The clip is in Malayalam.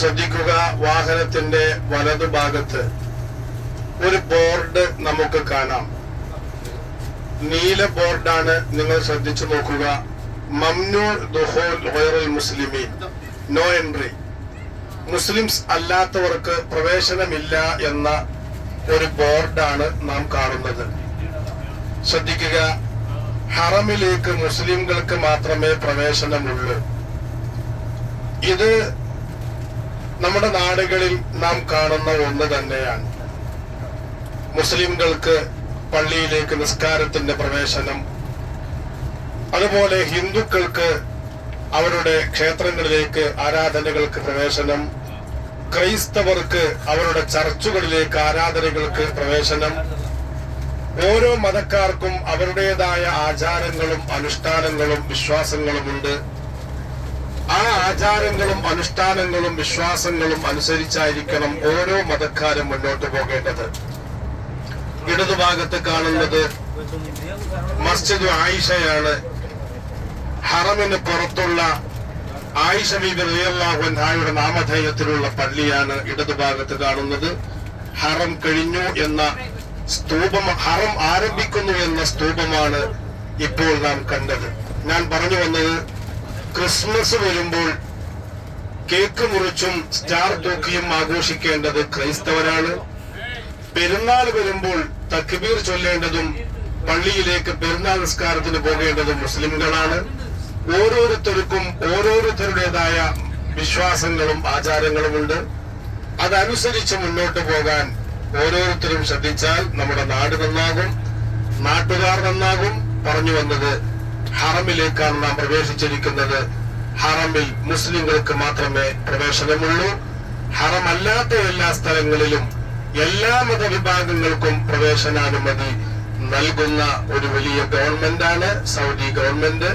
ശ്രദ്ധിക്കുക, വാഹനത്തിന്റെ വലതുഭാഗത്ത് ഒരു ബോർഡ് നമുക്ക് കാണാം. നീല ബോർഡാണ്. നിങ്ങൾ ശ്രദ്ധിച്ചു നോക്കുക. മംനൂർ ദുഖൂൽ ഗൈറുൽ മുസ്ലിമീൻ, നോ എൻട്രി. മുസ്ലിംസ് അല്ലാത്തവർക്ക് പ്രവേശനമില്ല എന്ന ഒരു ബോർഡാണ് നാം കാണുന്നത്. ശ്രദ്ധിക്കുക, ഹറമിലേക്ക് മുസ്ലിംകൾക്ക് മാത്രമേ പ്രവേശനമുള്ളൂ. ഇത് നമ്മുടെ നാടുകളിൽ നാം കാണുന്ന ഒന്ന് തന്നെയാണ്. മുസ്ലിംകൾക്ക് പള്ളിയിലേക്ക് നിസ്കാരത്തിന്റെ പ്രവേശനം, അതുപോലെ ഹിന്ദുക്കൾക്ക് അവരുടെ ക്ഷേത്രങ്ങളിലേക്ക് ആരാധനകൾക്ക് പ്രവേശനം, ക്രൈസ്തവർക്ക് അവരുടെ ചർച്ചുകളിലേക്ക് ആരാധനകൾക്ക് പ്രവേശനം. ഓരോ മതക്കാർക്കും അവരുടേതായ ആചാരങ്ങളും അനുഷ്ഠാനങ്ങളും വിശ്വാസങ്ങളുമുണ്ട്. ആ ആചാരങ്ങളും അനുഷ്ഠാനങ്ങളും വിശ്വാസങ്ങളും അനുസരിച്ചായിരിക്കണം ഓരോ മതക്കാരും മുന്നോട്ട് പോകേണ്ടത്. ഇടതുഭാഗത്ത് കാണുന്നത് മസ്ജിദ് ആയിഷയാണ്. ഹറമിന് പുറത്തുള്ള ആയിഷ ബീബി റളിയല്ലാഹു അൻഹയുടെ നാമധേയത്തിലുള്ള പള്ളിയാണ് ഇടതുഭാഗത്ത് കാണുന്നത്. ഹറം കഴിഞ്ഞു എന്ന സ്തൂപം, ഹറം ആരംഭിക്കുന്നു എന്ന സ്തൂപമാണ് ഇപ്പോൾ നാം കണ്ടത്. ഞാൻ പറഞ്ഞു വന്നത്, ക്രിസ്മസ് വരുമ്പോൾ കേക്ക് മുറിച്ചും സ്റ്റാർ തൂക്കിയും ആഘോഷിക്കേണ്ടത് ക്രൈസ്തവരാണ്. പെരുന്നാൾ വരുമ്പോൾ തക്ബീർ ചൊല്ലേണ്ടതും പള്ളിയിലേക്ക് പെരുന്നാൾ നിസ്കാരത്തിന് പോകേണ്ടതും മുസ്ലിംകളാണ്. ഓരോരുത്തർക്കും ഓരോരുത്തരുടേതായ വിശ്വാസങ്ങളും ആചാരങ്ങളുമുണ്ട്. അതനുസരിച്ച് മുന്നോട്ട് പോകാൻ ഓരോരുത്തരും ശ്രദ്ധിച്ചാൽ നമ്മുടെ നാട് നന്നാകും, നാട്ടുകാർ നന്നാകും. പറഞ്ഞു വന്നത്, ഹറമിലേക്കാണ് നാം പ്രവേശിച്ചിരിക്കുന്നത്. ഹറമിൽ മുസ്ലിങ്ങൾക്ക് മാത്രമേ പ്രവേശനമുള്ളൂ. ഹറമല്ലാത്ത എല്ലാ സ്ഥലങ്ങളിലും എല്ലാ മതവിഭാഗങ്ങൾക്കും പ്രവേശനാനുമതി നൽകുന്ന ഒരു വലിയ ഗവൺമെന്റാണ് സൗദി ഗവൺമെന്റ്.